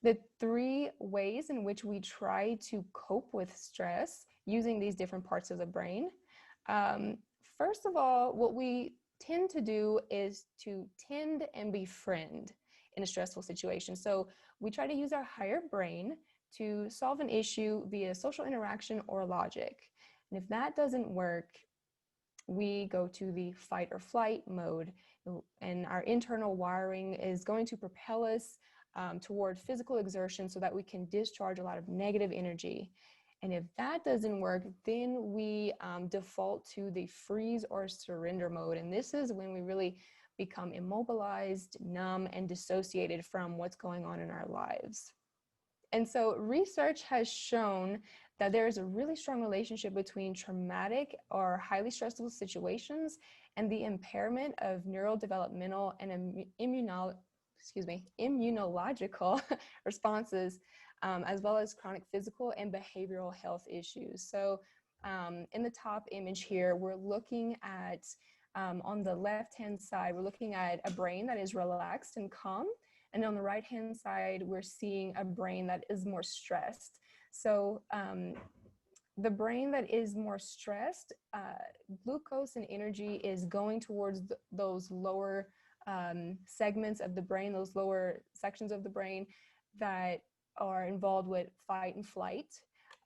the 3 ways in which we try to cope with stress using these different parts of the brain. First of all, what we tend to do is to tend and befriend in a stressful situation. So we try to use our higher brain to solve an issue via social interaction or logic. And if that doesn't work, we go to the fight or flight mode, and our internal wiring is going to propel us toward physical exertion so that we can discharge a lot of negative energy. And if that doesn't work, then we default to the freeze or surrender mode. And this is when we really become immobilized, numb, and dissociated from what's going on in our lives. And so research has shown that there is a really strong relationship between traumatic or highly stressful situations and the impairment of neurodevelopmental and immunological responses, as well as chronic physical and behavioral health issues. So in the top image here, we're looking at, on the left-hand side, we're looking at a brain that is relaxed and calm. And on the right-hand side, we're seeing a brain that is more stressed. So the brain that is more stressed, glucose and energy is going towards those lower segments of the brain, those lower sections of the brain that are involved with fight and flight,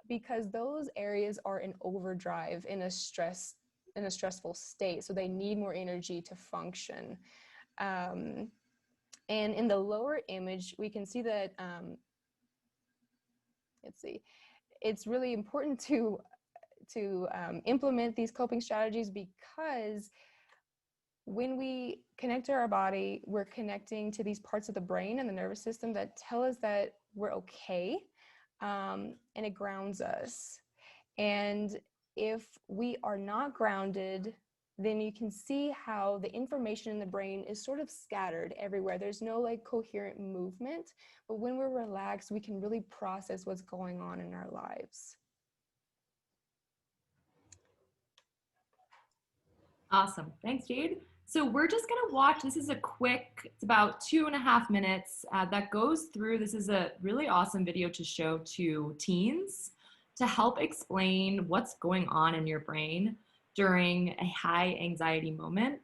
because those areas are in overdrive in a stressful state. So they need more energy to function. And in the lower image, we can see that, it's really important to implement these coping strategies, because when we connect to our body, we're connecting to these parts of the brain and the nervous system that tell us that we're okay, and it grounds us. And if we are not grounded, then you can see how the information in the brain is sort of scattered everywhere. There's no like coherent movement, but when we're relaxed, we can really process what's going on in our lives. Awesome, thanks Jade. So we're just gonna watch, this is a quick, it's about 2.5 minutes that goes through, this is a really awesome video to show to teens to help explain what's going on in your brain during a high anxiety moment.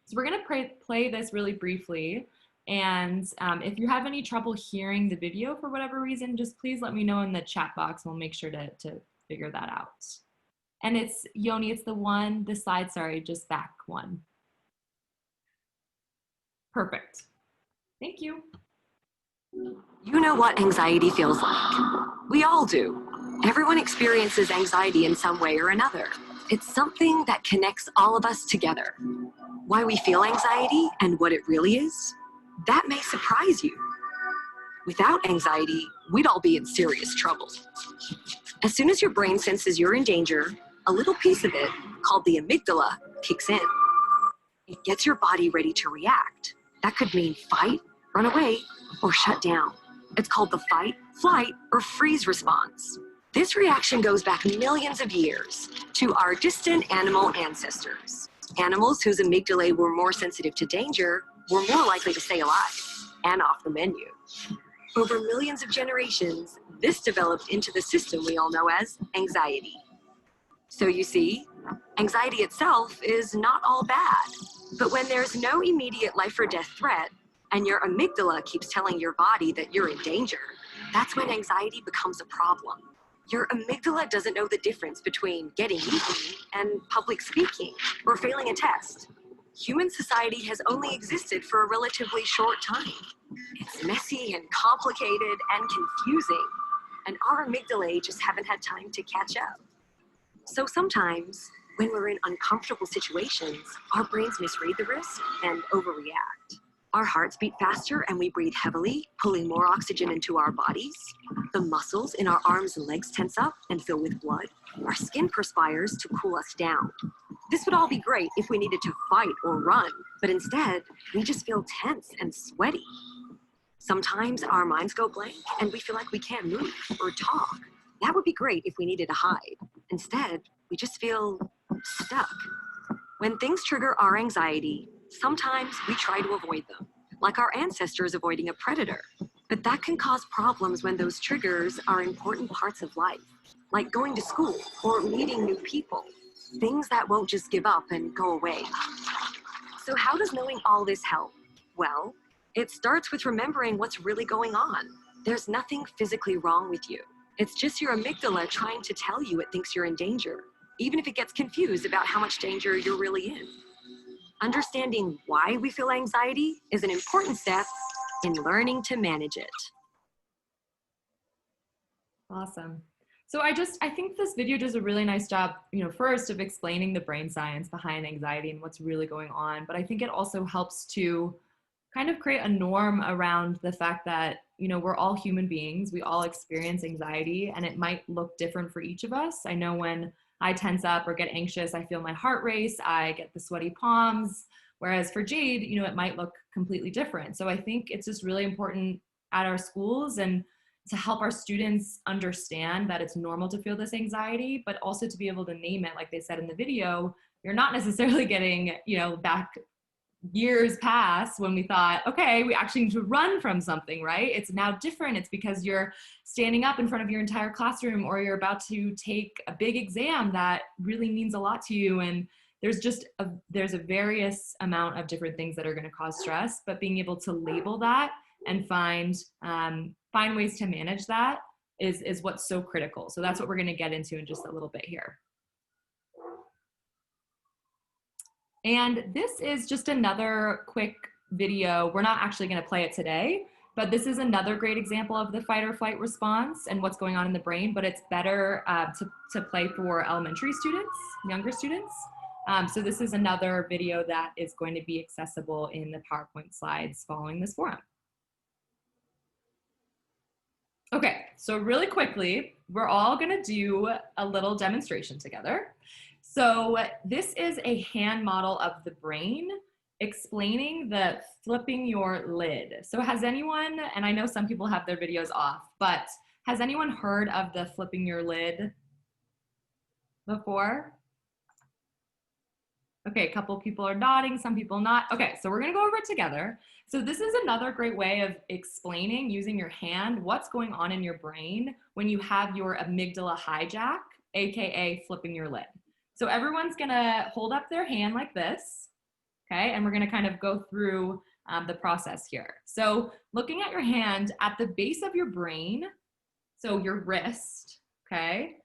So we're gonna play this really briefly. And if you have any trouble hearing the video for whatever reason, just please let me know in the chat box. We'll make sure to figure that out. And it's, Yoni, it's the slide, sorry, just back one. Perfect. Thank you. You know what anxiety feels like. We all do. Everyone experiences anxiety in some way or another. It's something that connects all of us together. Why we feel anxiety and what it really is, that may surprise you. Without anxiety, we'd all be in serious trouble. As soon as your brain senses you're in danger, a little piece of it, called the amygdala, kicks in. It gets your body ready to react. That could mean fight, run away, or shut down. It's called the fight, flight, or freeze response. This reaction goes back millions of years to our distant animal ancestors. Animals whose amygdalae were more sensitive to danger were more likely to stay alive and off the menu. Over millions of generations, this developed into the system we all know as anxiety. So you see, anxiety itself is not all bad. But when there's no immediate life or death threat, and your amygdala keeps telling your body that you're in danger, that's when anxiety becomes a problem. Your amygdala doesn't know the difference between getting eaten and public speaking or failing a test. Human society has only existed for a relatively short time. It's messy and complicated and confusing, and our amygdalae just haven't had time to catch up. So sometimes, when we're in uncomfortable situations, our brains misread the risk and overreact. Our hearts beat faster and we breathe heavily, pulling more oxygen into our bodies. The muscles in our arms and legs tense up and fill with blood. Our skin perspires to cool us down. This would all be great if we needed to fight or run, but instead, we just feel tense and sweaty. Sometimes our minds go blank and we feel like we can't move or talk. That would be great if we needed to hide. Instead, we just feel stuck. When things trigger our anxiety, sometimes we try to avoid them, like our ancestors avoiding a predator. But that can cause problems when those triggers are important parts of life, like going to school or meeting new people, things that won't just give up and go away. So how does knowing all this help? Well, it starts with remembering what's really going on. There's nothing physically wrong with you. It's just your amygdala trying to tell you it thinks you're in danger, even if it gets confused about how much danger you're really in. Understanding why we feel anxiety is an important step in learning to manage it. Awesome. So I think this video does a really nice job, first of explaining the brain science behind anxiety and what's really going on. But I think it also helps to kind of create a norm around the fact that, we're all human beings. We all experience anxiety, and it might look different for each of us. I know when I tense up or get anxious, I feel my heart race, I get the sweaty palms. Whereas for Jade, it might look completely different. So I think it's just really important at our schools and to help our students understand that it's normal to feel this anxiety, but also to be able to name it. Like they said in the video, you're not necessarily getting, back years past when we thought, okay, we actually need to run from something, right? It's now different. It's because you're standing up in front of your entire classroom, or you're about to take a big exam that really means a lot to you. And there's a various amount of different things that are going to cause stress, but being able to label that and find ways to manage that is what's so critical. So that's what we're going to get into in just a little bit here. And this is just another quick video. We're not actually going to play it today, but this is another great example of the fight or flight response and what's going on in the brain, but it's better to play for elementary students, younger students. So this is another video that is going to be accessible in the PowerPoint slides following this forum. Okay, so really quickly, we're all gonna do a little demonstration together. So this is a hand model of the brain explaining the flipping your lid. So has anyone, and I know some people have their videos off, but has anyone heard of the flipping your lid before? Okay, a couple people are nodding, some people not. Okay, so we're gonna go over it together. So this is another great way of explaining, using your hand, what's going on in your brain when you have your amygdala hijack, AKA flipping your lid. So everyone's gonna hold up their hand like this, okay? And we're gonna kind of go through the process here. So looking at your hand, at the base of your brain, so your wrist, okay?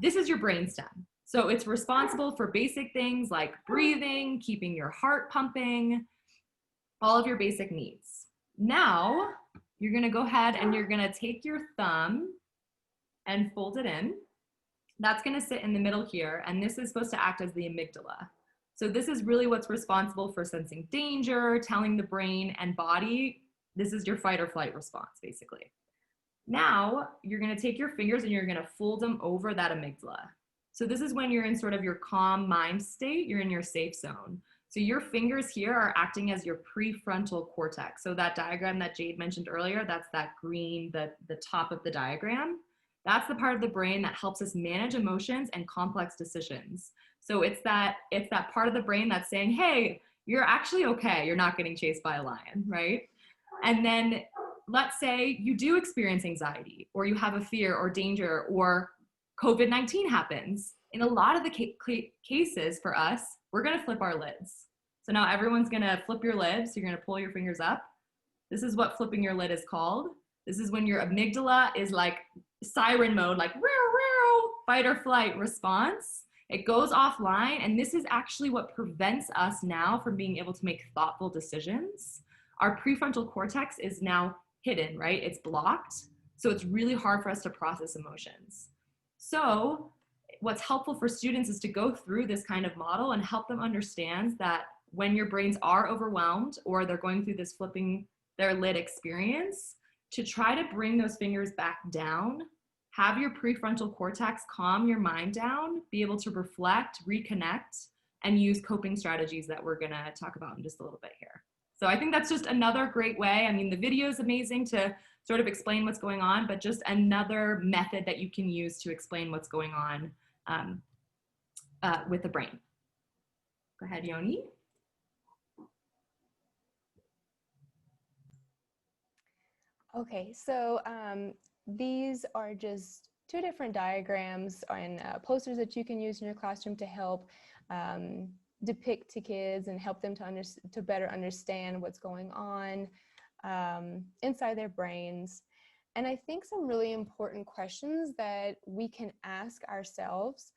This is your brainstem. So it's responsible for basic things like breathing, keeping your heart pumping, all of your basic needs. Now, you're gonna go ahead and you're gonna take your thumb and fold it in. That's gonna sit in the middle here, and this is supposed to act as the amygdala. So this is really what's responsible for sensing danger, telling the brain and body, this is your fight or flight response, basically. Now, you're gonna take your fingers and you're gonna fold them over that amygdala. So this is when you're in sort of your calm mind state, you're in your safe zone. So your fingers here are acting as your prefrontal cortex. So that diagram that Jade mentioned earlier, that's that green, the top of the diagram. That's the part of the brain that helps us manage emotions and complex decisions. So it's that part of the brain that's saying, hey, you're actually okay. You're not getting chased by a lion, right? And then let's say you do experience anxiety, or you have a fear or danger, or COVID-19 happens. In a lot of the cases for us, we're gonna flip our lids. So now everyone's gonna flip your lid, so you're gonna pull your fingers up. This is what flipping your lid is called. This is when your amygdala is like siren mode, like fight or flight response. It goes offline, and this is actually what prevents us now from being able to make thoughtful decisions. Our prefrontal cortex is now hidden, right? It's blocked. So it's really hard for us to process emotions. So what's helpful for students is to go through this kind of model and help them understand that when your brains are overwhelmed or they're going through this flipping their lid experience, to try to bring those fingers back down, have your prefrontal cortex calm your mind down, be able to reflect, reconnect, and use coping strategies that we're gonna talk about in just a little bit here. So I think that's just another great way. I mean, the video is amazing to sort of explain what's going on, but just another method that you can use to explain what's going on with the brain. Go ahead, Yoni. Okay, so these are just two different diagrams and posters that you can use in your classroom to help depict to kids and help them to better understand what's going on inside their brains. And I think some really important questions that we can ask ourselves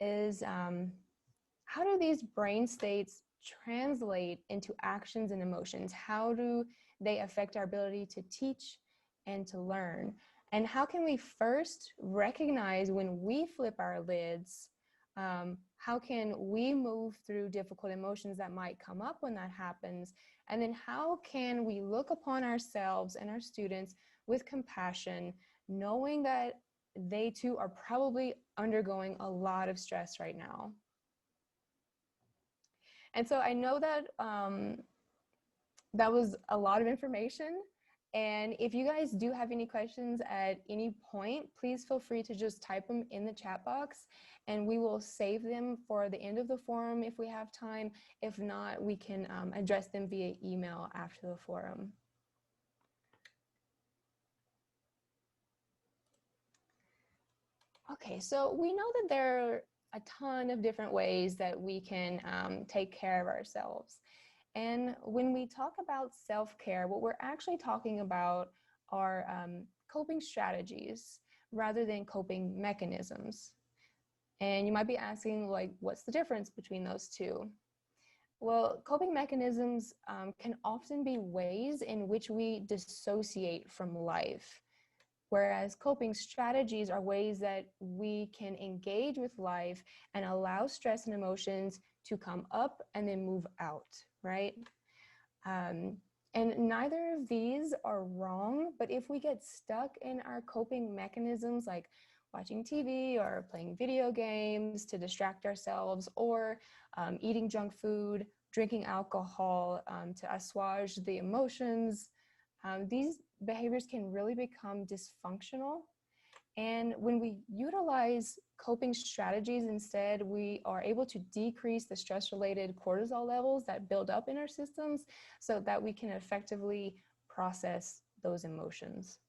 is how do these brain states translate into actions and emotions? How do they affect our ability to teach and to learn? And how can we first recognize when we flip our lids? How can we move through difficult emotions that might come up when that happens? And then how can we look upon ourselves and our students with compassion, knowing that they too are probably undergoing a lot of stress right now? And so I know that that was a lot of information. And if you guys do have any questions at any point, please feel free to just type them in the chat box and we will save them for the end of the forum if we have time. If not, we can address them via email after the forum. Okay, so we know that there are a ton of different ways that we can take care of ourselves. And when we talk about self-care, what we're actually talking about are coping strategies rather than coping mechanisms. And you might be asking, like, what's the difference between those two? Well, coping mechanisms can often be ways in which we dissociate from life, whereas coping strategies are ways that we can engage with life and allow stress and emotions to come up and then move out, right? And neither of these are wrong, but if we get stuck in our coping mechanisms like watching TV or playing video games to distract ourselves, or eating junk food, drinking alcohol to assuage the emotions, these behaviors can really become dysfunctional. And when we utilize coping strategies instead, we are able to decrease the stress-related cortisol levels that build up in our systems so that we can effectively process those emotions.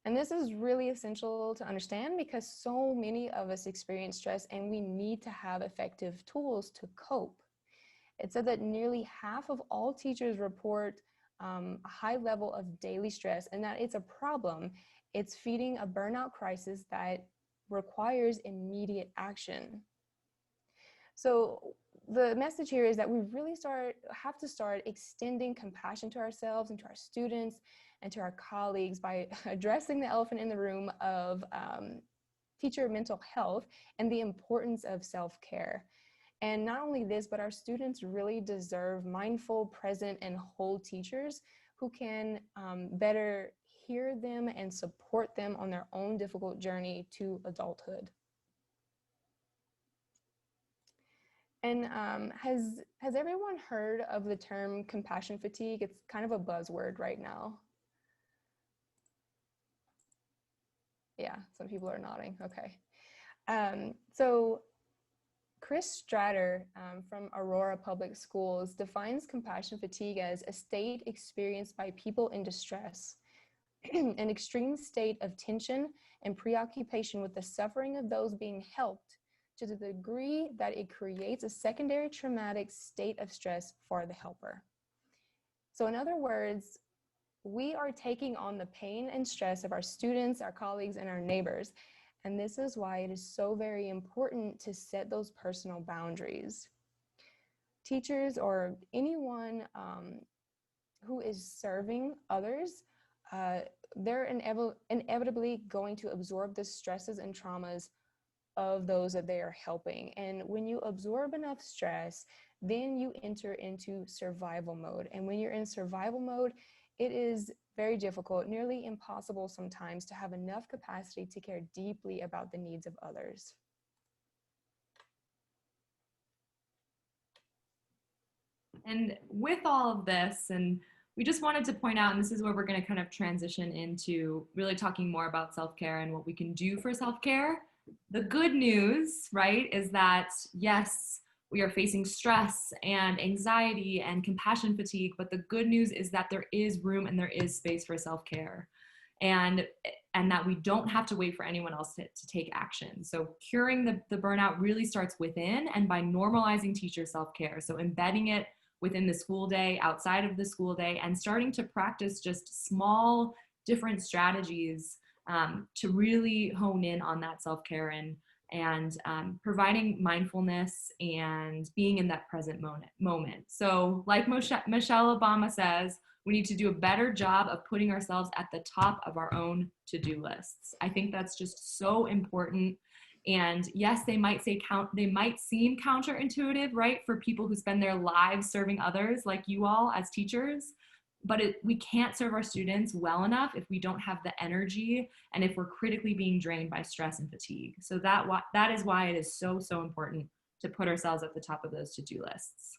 And this is really essential to understand because so many of us experience stress and we need to have effective tools to cope. It said that nearly half of all teachers report a high level of daily stress and that it's a problem. It's feeding a burnout crisis that requires immediate action. So the message here is that we really have to start extending compassion to ourselves and to our students and to our colleagues by addressing the elephant in the room of teacher mental health and the importance of self-care. And not only this, but our students really deserve mindful, present, and whole teachers who can better hear them and support them on their own difficult journey to adulthood. And has everyone heard of the term compassion fatigue? It's kind of a buzzword right now. Yeah, some people are nodding, okay. So Chris Stratter from Aurora Public Schools defines compassion fatigue as a state experienced by people in distress, an extreme state of tension and preoccupation with the suffering of those being helped to the degree that it creates a secondary traumatic state of stress for the helper. So in other words, we are taking on the pain and stress of our students, our colleagues, and our neighbors. And this is why it is so very important to set those personal boundaries. Teachers or anyone who is serving others, they're inevitably going to absorb the stresses and traumas of those that they are helping. And when you absorb enough stress, then you enter into survival mode. And when you're in survival mode, it is very difficult, nearly impossible sometimes, to have enough capacity to care deeply about the needs of others. And with all of this, and we just wanted to point out, and this is where we're going to kind of transition into really talking more about self-care and what we can do for self-care. The good news, right, is that yes, We are facing stress and anxiety and compassion fatigue, but the good news is that there is room and there is space for self-care, and that we don't have to wait for anyone else to take action. So curing the burnout really starts within, and by normalizing teacher self-care. So embedding it within the school day, outside of the school day, and starting to practice just small, different strategies to really hone in on that self-care, and providing mindfulness and being in that present moment. So like Michelle Obama says, we need to do a better job of putting ourselves at the top of our own to-do lists. I think that's just so important. And yes, they might seem counterintuitive, right? For people who spend their lives serving others like you all as teachers, but we can't serve our students well enough if we don't have the energy and if we're critically being drained by stress and fatigue. So that is why it is so, so important to put ourselves at the top of those to-do lists.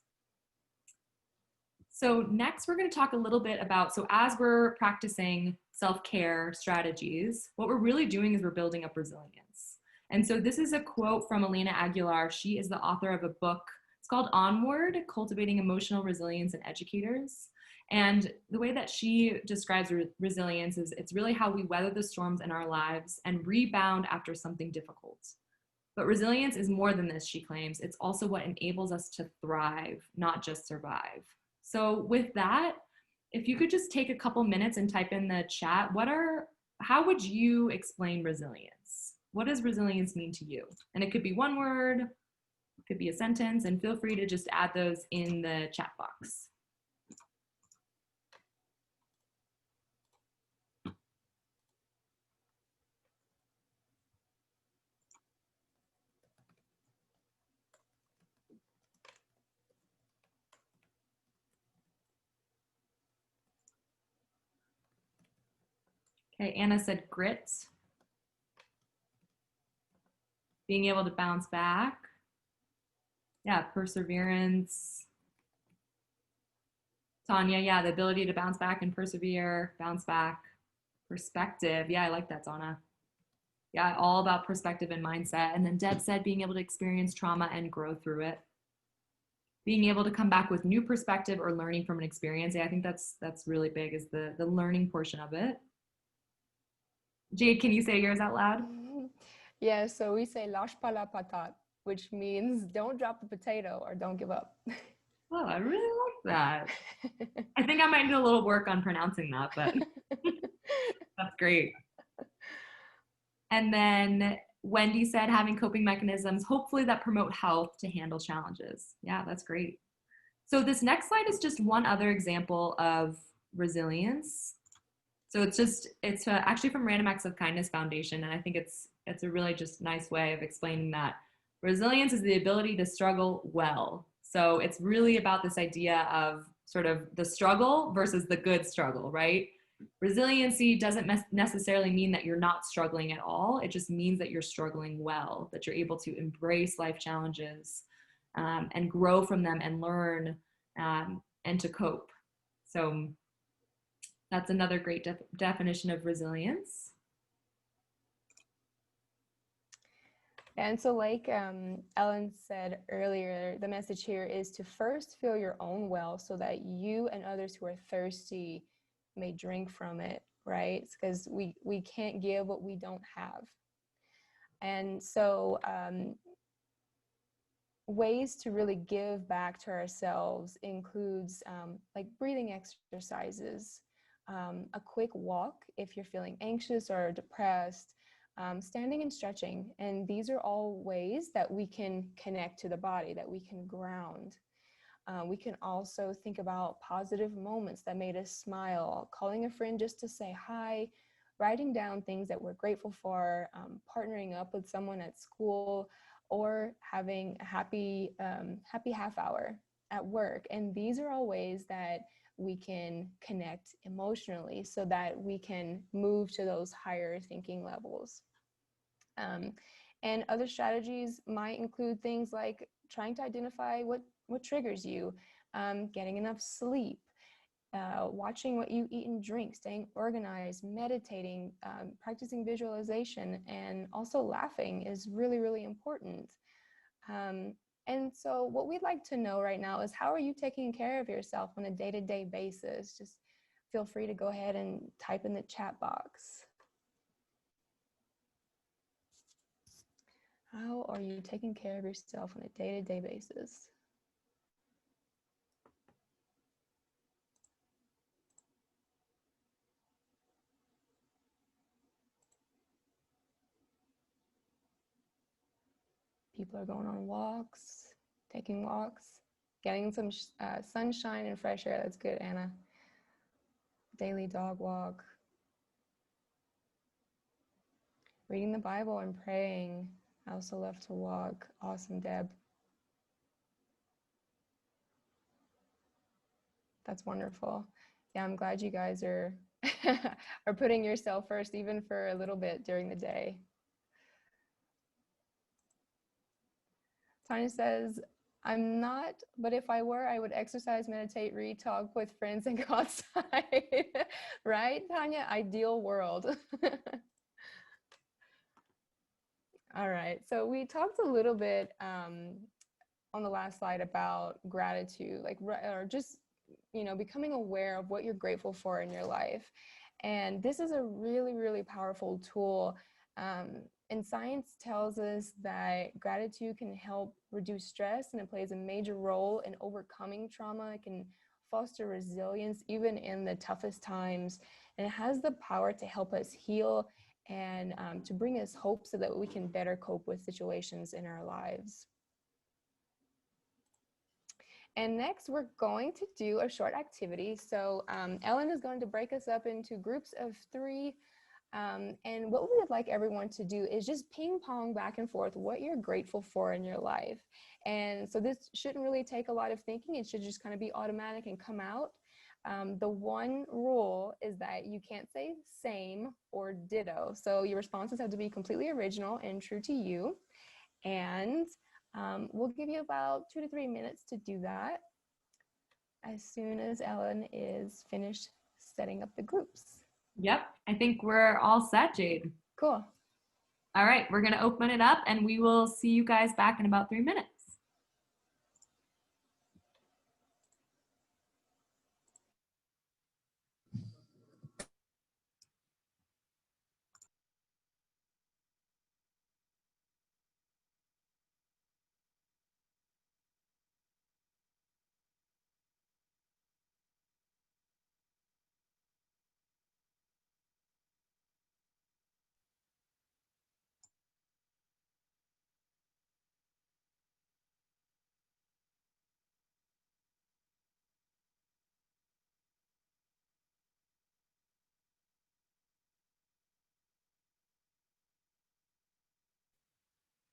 So next we're going to talk a little bit about, so as we're practicing self-care strategies, what we're really doing is we're building up resilience. And so this is a quote from Elena Aguilar. She is the author of a book. It's called Onward, Cultivating Emotional Resilience in Educators. And the way that she describes resilience is it's really how we weather the storms in our lives and rebound after something difficult. But resilience is more than this, she claims. It's also what enables us to thrive, not just survive. So with that, if you could just take a couple minutes and type in the chat, how would you explain resilience? What does resilience mean to you? And it could be one word, it could be a sentence, and feel free to just add those in the chat box. Okay, Anna said grit. Being able to bounce back. Yeah, perseverance. Tanya, yeah, the ability to bounce back and persevere, bounce back. Perspective, yeah, I like that, Zana. Yeah, all about perspective and mindset. And then Deb said being able to experience trauma and grow through it. Being able to come back with new perspective or learning from an experience. Yeah, I think that's really big, is the learning portion of it. Jade, can you say yours out loud? Yeah, so we say lâche pas la patate, which means don't drop the potato or don't give up. Oh, I really like that. I think I might do a little work on pronouncing that, but that's great. And then Wendy said having coping mechanisms, hopefully that promote health to handle challenges. Yeah, that's great. So this next slide is just one other example of resilience. So it's actually from Random Acts of Kindness Foundation, and I think it's a really just nice way of explaining that resilience is the ability to struggle well. So it's really about this idea of sort of the struggle versus the good struggle, right? Resiliency doesn't necessarily mean that you're not struggling at all. It just means that you're struggling well, that you're able to embrace life challenges and grow from them and learn and to cope. So that's another great definition of resilience. And so like Ellen said earlier, the message here is to first fill your own well so that you and others who are thirsty may drink from it, right? Because we can't give what we don't have. And so ways to really give back to ourselves includes like breathing exercises, a quick walk if you're feeling anxious or depressed, standing and stretching. And these are all ways that we can connect to the body, that we can ground. We can also think about positive moments that made us smile, calling a friend just to say hi, writing down things that we're grateful for, partnering up with someone at school, or having a happy half hour at work. And these are all ways that we can connect emotionally so that we can move to those higher thinking levels. And other strategies might include things like trying to identify what triggers you, getting enough sleep, watching what you eat and drink, staying organized, meditating, practicing visualization, and also laughing is really, really important. And so what we'd like to know right now is, how are you taking care of yourself on a day-to-day basis? Just feel free to go ahead and type in the chat box. How are you taking care of yourself on a day-to-day basis? People are going on walks, taking walks, getting some sunshine and fresh air. That's good, Anna. Daily dog walk. Reading the Bible and praying. I also love to walk. Awesome, Deb. That's wonderful. Yeah, I'm glad you guys are are putting yourself first, even for a little bit during the day. Tanya says, I'm not, but if I were, I would exercise, meditate, read, talk with friends, and go outside. Right, Tanya? Ideal world. All right, so we talked a little bit on the last slide about gratitude, like, or just, becoming aware of what you're grateful for in your life. And this is a really, really powerful tool. And science tells us that gratitude can help reduce stress, and it plays a major role in overcoming trauma. It can foster resilience even in the toughest times. And it has the power to help us heal and to bring us hope so that we can better cope with situations in our lives. And next, we're going to do a short activity. So Ellen is going to break us up into groups of 3. And what we would like everyone to do is just ping pong back and forth what you're grateful for in your life. And so this shouldn't really take a lot of thinking. It should just kind of be automatic and come out. The one rule is that you can't say same or ditto. So your responses have to be completely original and true to you. And we'll give you about 2 to 3 minutes to do that as soon as Ellen is finished setting up the groups. Yep, I think we're all set, Jade. Cool. All right, we're gonna open it up and we will see you guys back in about 3 minutes.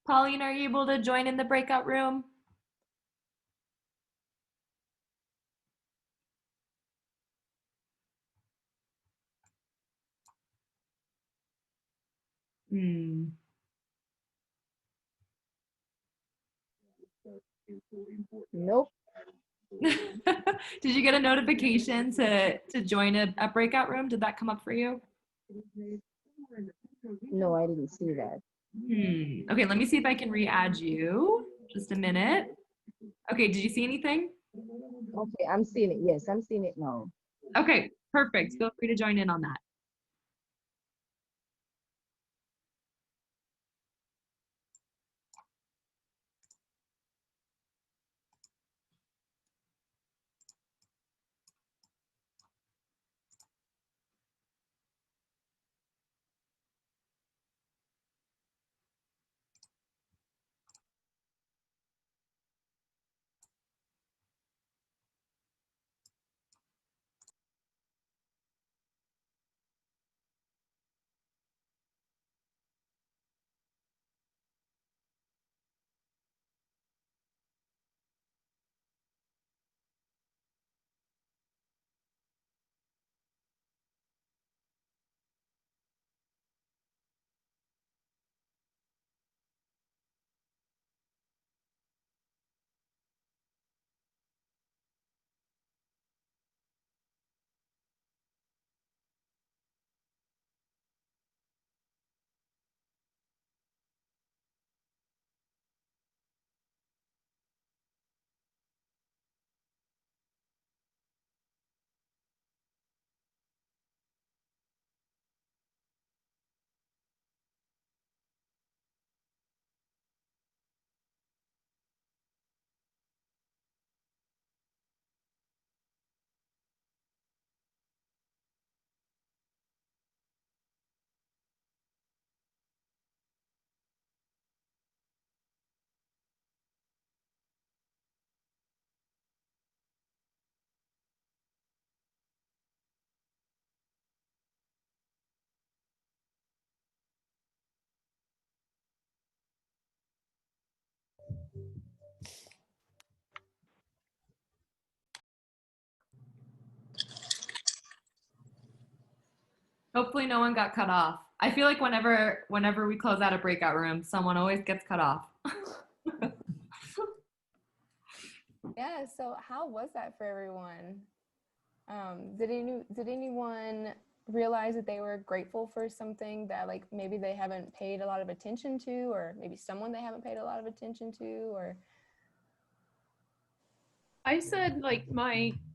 Pauline, are you able to join in the breakout room? Nope. Did you get a notification to join a breakout room? Did that come up for you? No, I didn't see that. Okay, let me see if I can re-add you. Just a minute. Okay, did you see anything? Okay, I'm seeing it. Yes, I'm seeing it now. Okay, perfect. Feel free to join in on that. Hopefully no one got cut off. I feel like whenever we close out a breakout room, someone always gets cut off. Yeah, so how was that for everyone? Did anyone realize that they were grateful for something that like maybe they haven't paid a lot of attention to, or maybe someone they haven't paid a lot of attention to, or I said like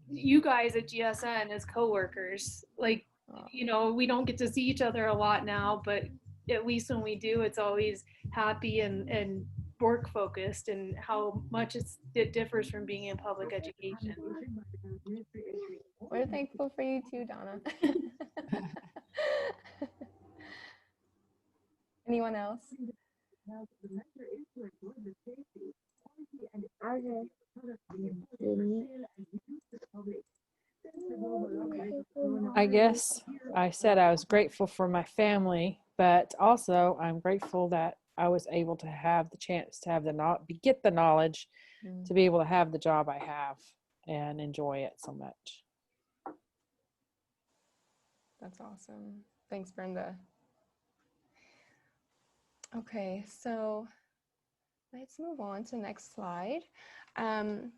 you guys at GSN as coworkers, like, you know, we don't get to see each other a lot now, but at least when we do, it's always happy and work focused, and how much it differs from being in public education. we're thankful for you too, Donna. Anyone else? I guess I said I was grateful for my family, but also I'm grateful that I was able to have the chance to have get the knowledge to be able to have the job I have and enjoy it so much. That's awesome. Thanks, Brenda. Okay, so let's move on to the next slide. And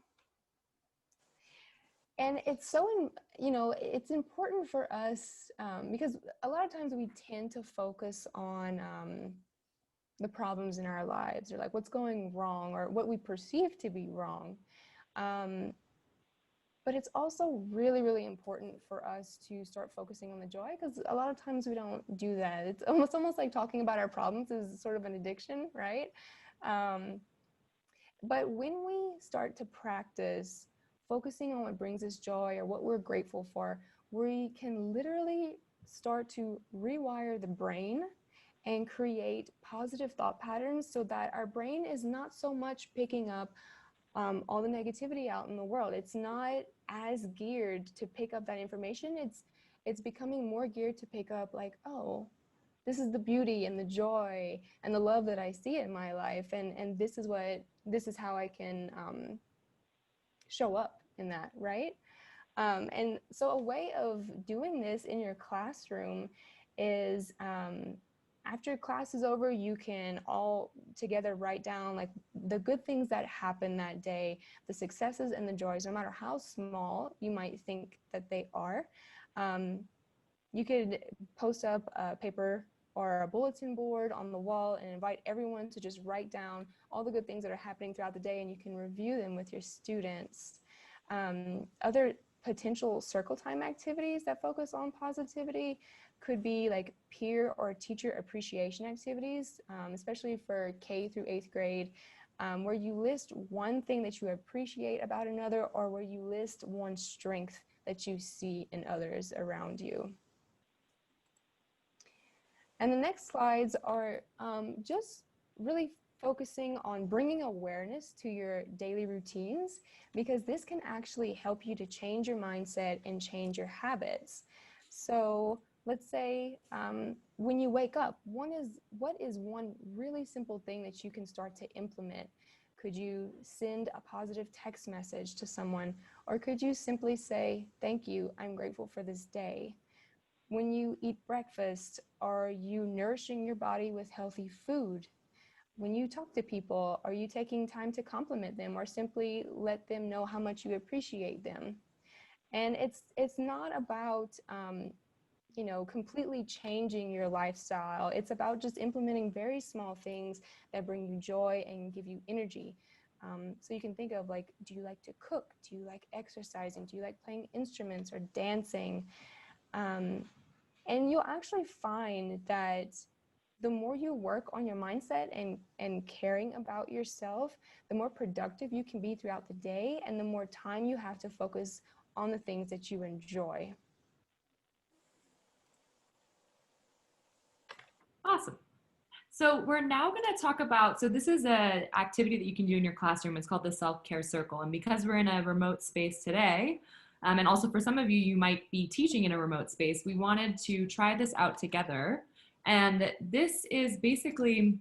it's so, it's important for us because a lot of times we tend to focus on the problems in our lives, or like what's going wrong or what we perceive to be wrong. But it's also really, really important for us to start focusing on the joy, because a lot of times we don't do that. It's almost like talking about our problems is sort of an addiction, right? But when we start to practice focusing on what brings us joy or what we're grateful for, we can literally start to rewire the brain and create positive thought patterns so that our brain is not so much picking up all the negativity out in the world. It's not as geared to pick up that information. It's becoming more geared to pick up like, oh, this is the beauty and the joy and the love that I see in my life, and this is how I can show up in that, right? And so a way of doing this in your classroom is after class is over, you can all together write down like the good things that happened that day, the successes and the joys, no matter how small you might think that they are. You could post up a paper or a bulletin board on the wall and invite everyone to just write down all the good things that are happening throughout the day, and you can review them with your students. Other potential circle time activities that focus on positivity could be like peer or teacher appreciation activities, especially for K through 8th grade, where you list one thing that you appreciate about another, or where you list one strength that you see in others around you. And the next slides are just really focusing on bringing awareness to your daily routines, because this can actually help you to change your mindset and change your habits. So let's say when you wake up, what is one really simple thing that you can start to implement? Could you send a positive text message to someone, or could you simply say, thank you, I'm grateful for this day? When you eat breakfast, are you nourishing your body with healthy food? When you talk to people, are you taking time to compliment them or simply let them know how much you appreciate them? And it's not about completely changing your lifestyle. It's about just implementing very small things that bring you joy and give you energy. So you can think of like, do you like to cook? Do you like exercising? Do you like playing instruments or dancing? And you'll actually find that the more you work on your mindset and caring about yourself, the more productive you can be throughout the day, and the more time you have to focus on the things that you enjoy. Awesome. So we're now going to talk about, so this is an activity that you can do in your classroom. It's called the SelfCare Circle. And because we're in a remote space today, and also for some of you, you might be teaching in a remote space, we wanted to try this out together. And this is basically,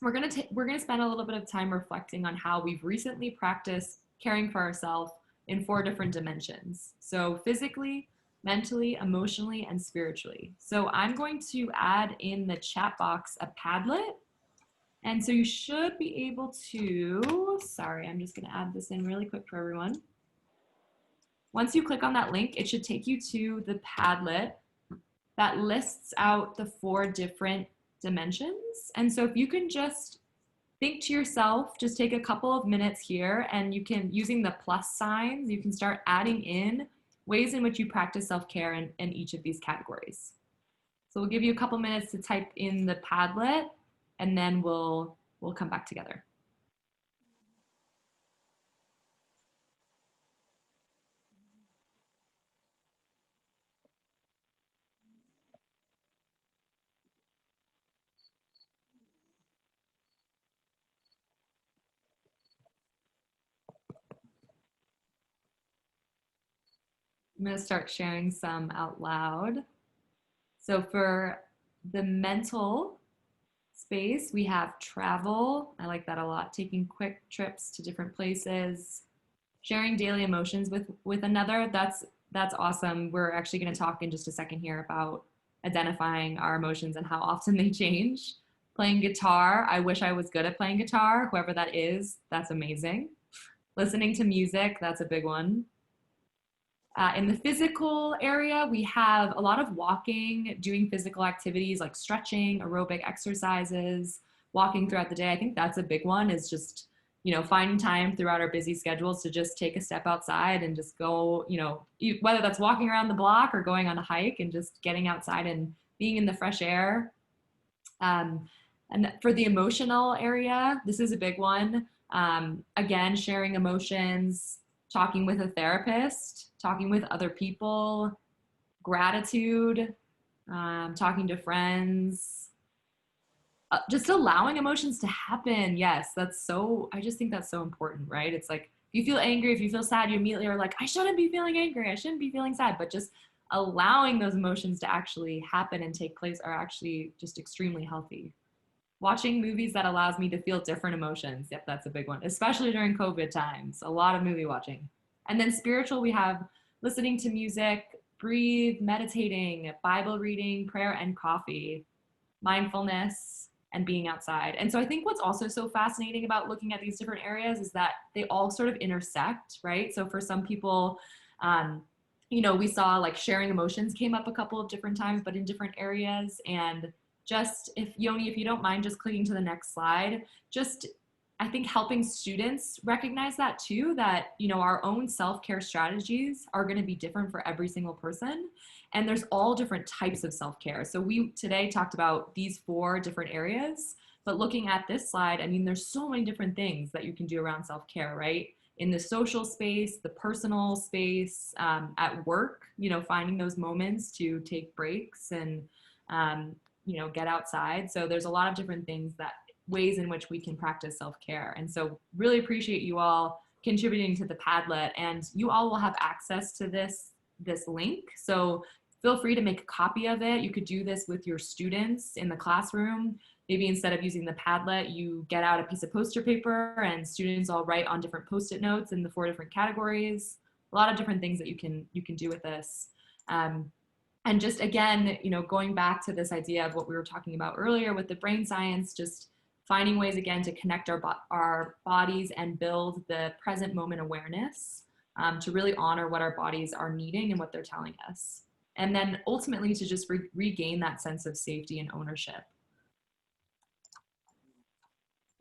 we're going to spend a little bit of time reflecting on how we've recently practiced caring for ourselves in 4 different dimensions. So physically, mentally, emotionally, and spiritually. So I'm going to add in the chat box a Padlet. And so you should be able to, sorry, I'm just gonna add this in really quick for everyone. Once you click on that link, it should take you to the Padlet that lists out the 4 different dimensions. And so if you can just think to yourself, just take a couple of minutes here, and you can, using the plus signs, you can start adding in ways in which you practice self-care in each of these categories. So we'll give you a couple minutes to type in the Padlet, and then we'll come back together. I'm going to start sharing some out loud. So for the mental space, we have travel. I like that a lot. Taking quick trips to different places, sharing daily emotions with another. That's awesome. We're actually going to talk in just a second here about identifying our emotions and how often they change. Playing guitar. I wish I was good at playing guitar. Whoever that is, that's amazing. Listening to music. That's a big one. In the physical area, we have a lot of walking, doing physical activities like stretching, aerobic exercises, walking throughout the day. I think that's a big one, is just, you know, finding time throughout our busy schedules to just take a step outside and just go, you know, whether that's walking around the block or going on a hike and just getting outside and being in the fresh air. And for the emotional area, this is a big one. Again, sharing emotions, talking with a therapist, talking with other people, gratitude, talking to friends, just allowing emotions to happen. Yes, I just think that's so important, right? It's like, if you feel angry, if you feel sad, you immediately are like, I shouldn't be feeling angry, I shouldn't be feeling sad, but just allowing those emotions to actually happen and take place are actually just extremely healthy. Watching movies that allows me to feel different emotions. Yep, that's a big one, especially during COVID times. A lot of movie watching. And then spiritual, we have listening to music, breathe, meditating, Bible reading, prayer and coffee, mindfulness, and being outside. And so I think what's also so fascinating about looking at these different areas is that they all sort of intersect, right? So for some people, you know, we saw like sharing emotions came up a couple of different times, but in different areas. And just, if Yoni, if you don't mind just clicking to the next slide, just I think helping students recognize that too, that, you know, our own self-care strategies are going to be different for every single person. And there's all different types of self-care. So we today talked about these 4 different areas, but looking at this slide, I mean, there's so many different things that you can do around self-care, right? In the social space, the personal space, at work, you know, finding those moments to take breaks and, you know, get outside. So there's a lot of different things, that ways in which we can practice self-care. And so really appreciate you all contributing to the Padlet, and you all will have access to this link. So feel free to make a copy of it. You could do this with your students in the classroom. Maybe instead of using the Padlet, you get out a piece of poster paper and students all write on different Post-it notes in the 4 different categories. A lot of different things that you can do with this. And just again, you know, going back to this idea of what we were talking about earlier with the brain science, just finding ways again to connect our bodies and build the present moment awareness, to really honor what our bodies are needing and what they're telling us. And then ultimately to just regain that sense of safety and ownership.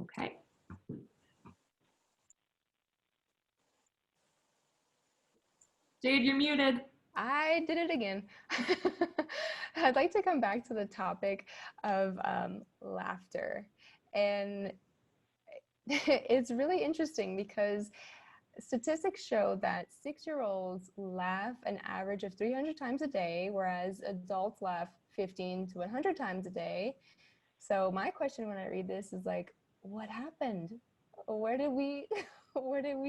Okay. Jade, you're muted. I did it again. I'd like to come back to the topic of laughter. And it's really interesting because statistics show that 6-year-olds laugh an average of 300 times a day, whereas adults laugh 15 to 100 times a day. So my question when I read this is like, what happened? Where did we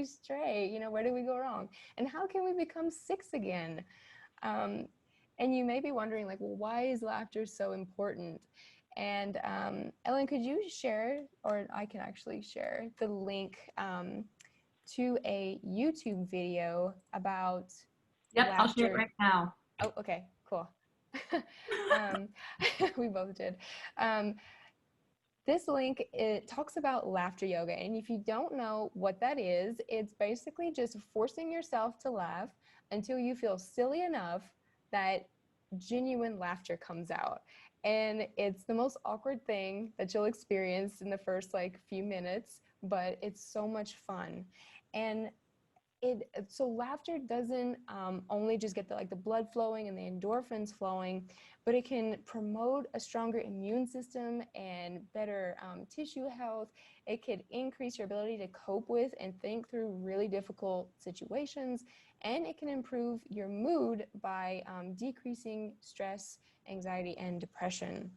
stray? You know, where did we go wrong? And how can we become 6 again? And you may be wondering, like, well, why is laughter so important? And Ellen, could you share, or I can actually share the link to a YouTube video about Yep, laughter. I'll share it right now. Oh, okay, cool. um, we both did. This link, it talks about laughter yoga. And if you don't know what that is, it's basically just forcing yourself to laugh until you feel silly enough that genuine laughter comes out. And it's the most awkward thing that you'll experience in the first like few minutes, but it's so much fun. And so laughter doesn't only just get the blood flowing and the endorphins flowing, but it can promote a stronger immune system and better tissue health. It could increase your ability to cope with and think through really difficult situations, and it can improve your mood by decreasing stress, anxiety, and depression.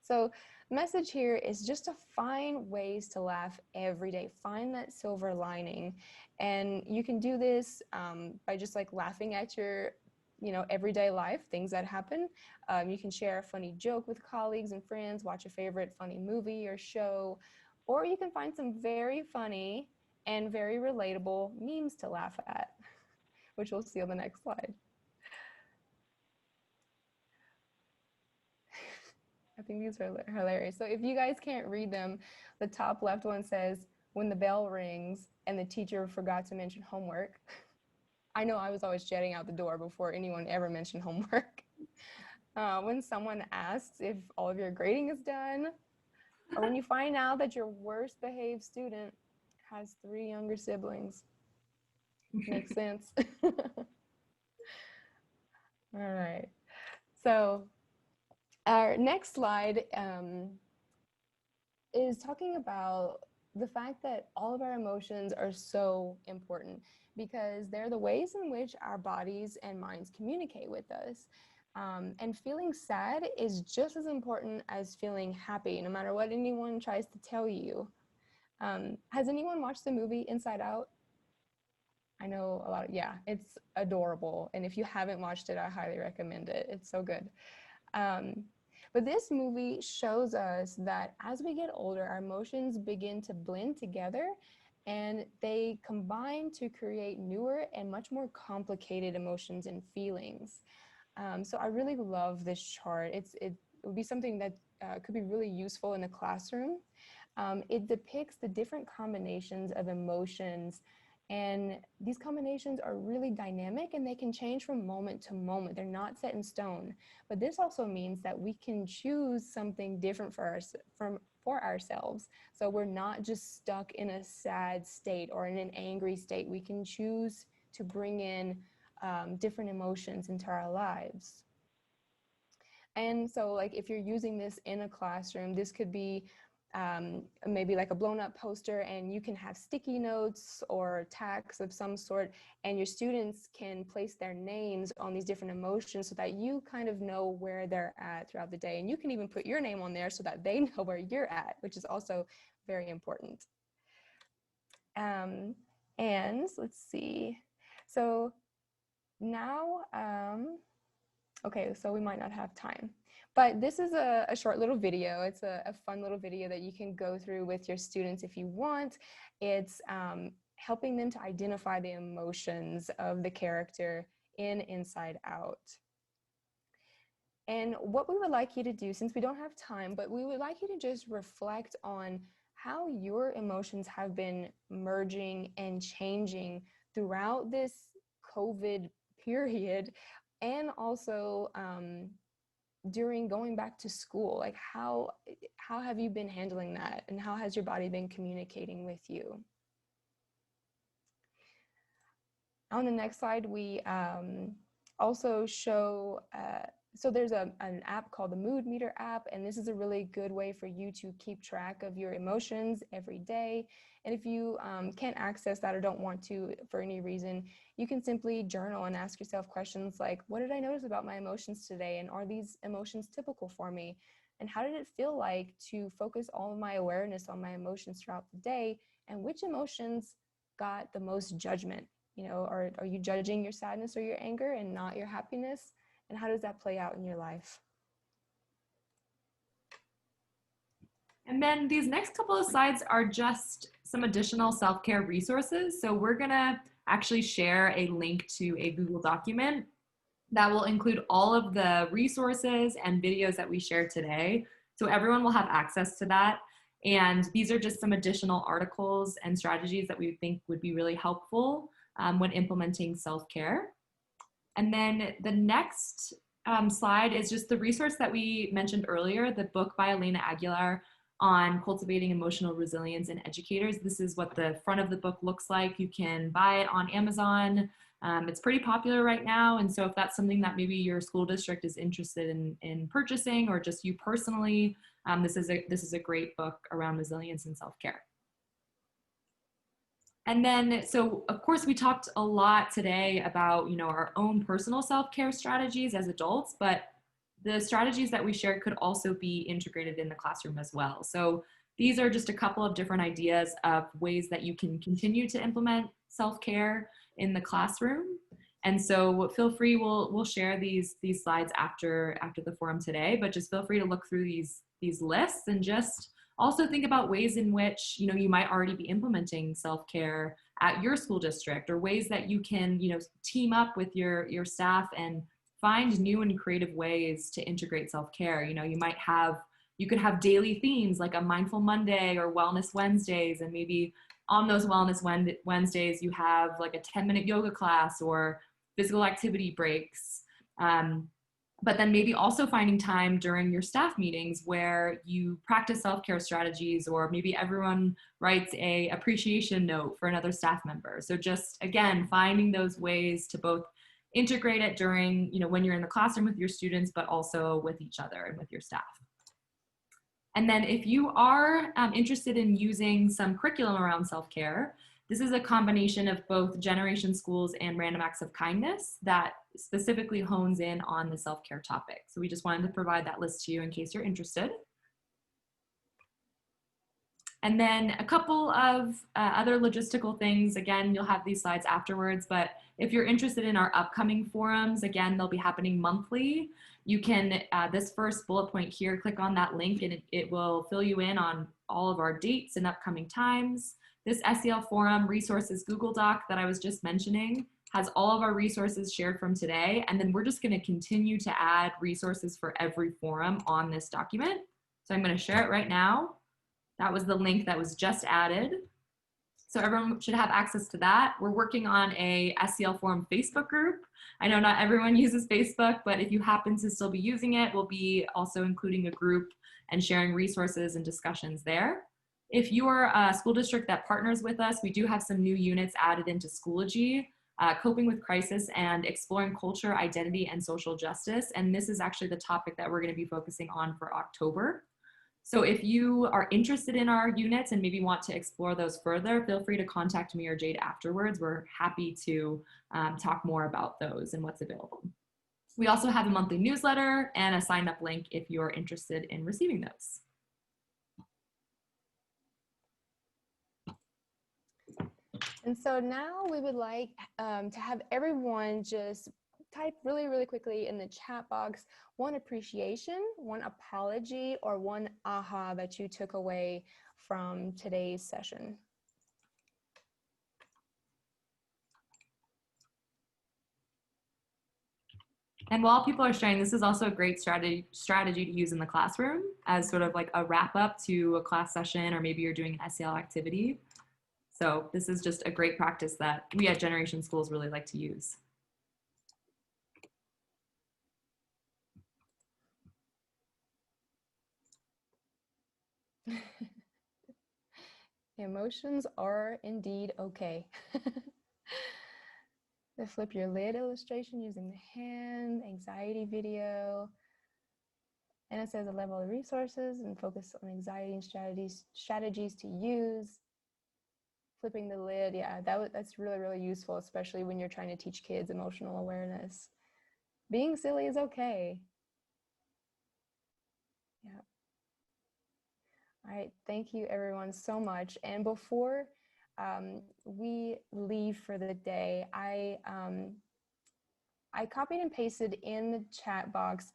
So the message here is just to find ways to laugh every day. Find that silver lining. And you can do this by just like laughing at your everyday life, things that happen. You can share a funny joke with colleagues and friends, watch a favorite funny movie or show, or you can find some very funny and very relatable memes to laugh at, which we'll see on the next slide. I think these are hilarious. So if you guys can't read them, the top left one says, when the bell rings and the teacher forgot to mention homework. I know I was always jetting out the door before anyone ever mentioned homework. When someone asks if all of your grading is done, or when you find out that your worst behaved student has 3 younger siblings. Makes sense. All right. So our next slide is talking about the fact that all of our emotions are so important because they're the ways in which our bodies and minds communicate with us. And feeling sad is just as important as feeling happy, no matter what anyone tries to tell you. Has anyone watched the movie Inside Out? I know a lot of, yeah, it's adorable. And if you haven't watched it, I highly recommend it. It's so good. But this movie shows us that as we get older, our emotions begin to blend together and they combine to create newer and much more complicated emotions and feelings. So I really love this chart. It would be something that could be really useful in the classroom. It depicts the different combinations of emotions, and these combinations are really dynamic and they can change from moment to moment. They're not set in stone. But this also means that we can choose something different for ourselves. So we're not just stuck in a sad state or in an angry state. We can choose to bring in different emotions into our lives. And so like if you're using this in a classroom, this could be maybe like a blown up poster, and you can have sticky notes or tags of some sort, and your students can place their names on these different emotions so that you kind of know where they're at throughout the day. And you can even put your name on there so that they know where you're at, which is also very important. And let's see. So now, okay, so we might not have time. But this is a short little video. It's a fun little video that you can go through with your students if you want. It's helping them to identify the emotions of the character in Inside Out. And what we would like you to do, since we don't have time, but we would like you to just reflect on how your emotions have been merging and changing throughout this COVID period, and also during going back to school. Like how have you been handling that, and how has your body been communicating with you? On the next slide, we also show, so there's an app called the Mood Meter app, and this is a really good way for you to keep track of your emotions every day. And if you can't access that or don't want to for any reason, you can simply journal and ask yourself questions like, what did I notice about my emotions today? And are these emotions typical for me? And how did it feel like to focus all of my awareness on my emotions throughout the day? And which emotions got the most judgment? You know, are you judging your sadness or your anger and not your happiness? And how does that play out in your life? And then these next couple of slides are just some additional self-care resources. So we're gonna actually share a link to a Google document that will include all of the resources and videos that we shared today. So everyone will have access to that. And these are just some additional articles and strategies that we think would be really helpful when implementing self-care. And then the next slide is just the resource that we mentioned earlier, the book by Elena Aguilar on cultivating emotional resilience in educators. This is what the front of the book looks like. You can buy it on Amazon. It's pretty popular right now. And so if that's something that maybe your school district is interested in purchasing, or just you personally, this is a great book around resilience and self-care. And then, so of course we talked a lot today about, our own personal self-care strategies as adults, but the strategies that we shared could also be integrated in the classroom as well. So these are just a couple of different ideas of ways that you can continue to implement self-care in the classroom. And so feel free, we'll share these slides after the forum today, but just feel free to look through these lists and just also think about ways in which, you might already be implementing self-care at your school district, or ways that you can, team up with your staff and find new and creative ways to integrate self-care. You could have daily themes like a Mindful Monday or Wellness Wednesdays, and maybe on those Wellness Wednesdays, you have like a 10-minute yoga class or physical activity breaks. But then maybe also finding time during your staff meetings where you practice self-care strategies, or maybe everyone writes a appreciation note for another staff member. So just, again, finding those ways to both integrate it during, when you're in the classroom with your students, but also with each other and with your staff. And then if you are interested in using some curriculum around self-care, this is a combination of both Generation Schools and Random Acts of Kindness that specifically hones in on the self-care topic. So we just wanted to provide that list to you in case you're interested. And then a couple of other logistical things. Again, you'll have these slides afterwards, but if you're interested in our upcoming forums, again, they'll be happening monthly. You can, this first bullet point here, click on that link and it will fill you in on all of our dates and upcoming times. This SEL forum resources Google Doc that I was just mentioning has all of our resources shared from today. And then we're just gonna continue to add resources for every forum on this document. So I'm gonna share it right now. That was the link that was just added. So everyone should have access to that. We're working on a SEL Forum Facebook group. I know not everyone uses Facebook, but if you happen to still be using it, we'll be also including a group and sharing resources and discussions there. If you're a school district that partners with us, we do have some new units added into Schoology, coping with crisis and exploring culture, identity, and social justice. And this is actually the topic that we're going to be focusing on for October. So if you are interested in our units and maybe want to explore those further, feel free to contact me or Jade afterwards. We're happy to talk more about those and what's available. We also have a monthly newsletter and a sign up link if you're interested in receiving those. And so now we would like to have everyone just type really, really quickly in the chat box one appreciation, one apology, or one aha that you took away from today's session. And while people are sharing, this is also a great strategy to use in the classroom as sort of like a wrap up to a class session, or maybe you're doing an SEL activity. So this is just a great practice that we at Generation Schools really like to use. Emotions are indeed okay. The flip your lid illustration using the hand, anxiety video. And it says a level of resources and focus on anxiety and strategies to use. Flipping the lid, yeah, that's really, really useful, especially when you're trying to teach kids emotional awareness. Being silly is okay. Yeah. All right, thank you everyone so much. And before we leave for the day, I copied and pasted in the chat box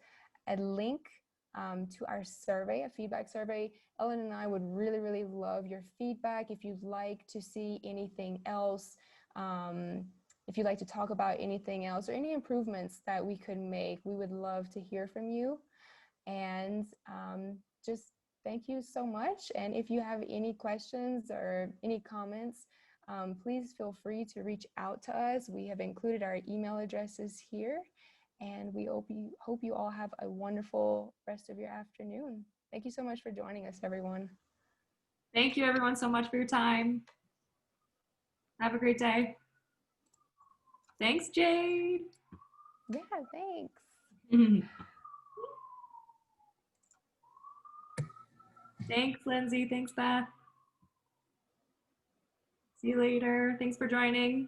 a link to our survey, a feedback survey. Ellen and I would really, really love your feedback. If you'd like to see anything else, if you'd like to talk about anything else or any improvements that we could make, we would love to hear from you. And just thank you so much. And if you have any questions or any comments, please feel free to reach out to us. We have included our email addresses here, and we hope you all have a wonderful rest of your afternoon. Thank you so much for joining us, everyone. Thank you everyone so much for your time. Have a great day. Thanks, Jade. Yeah, thanks. Thanks, Lindsay. Thanks, Beth. See you later. Thanks for joining.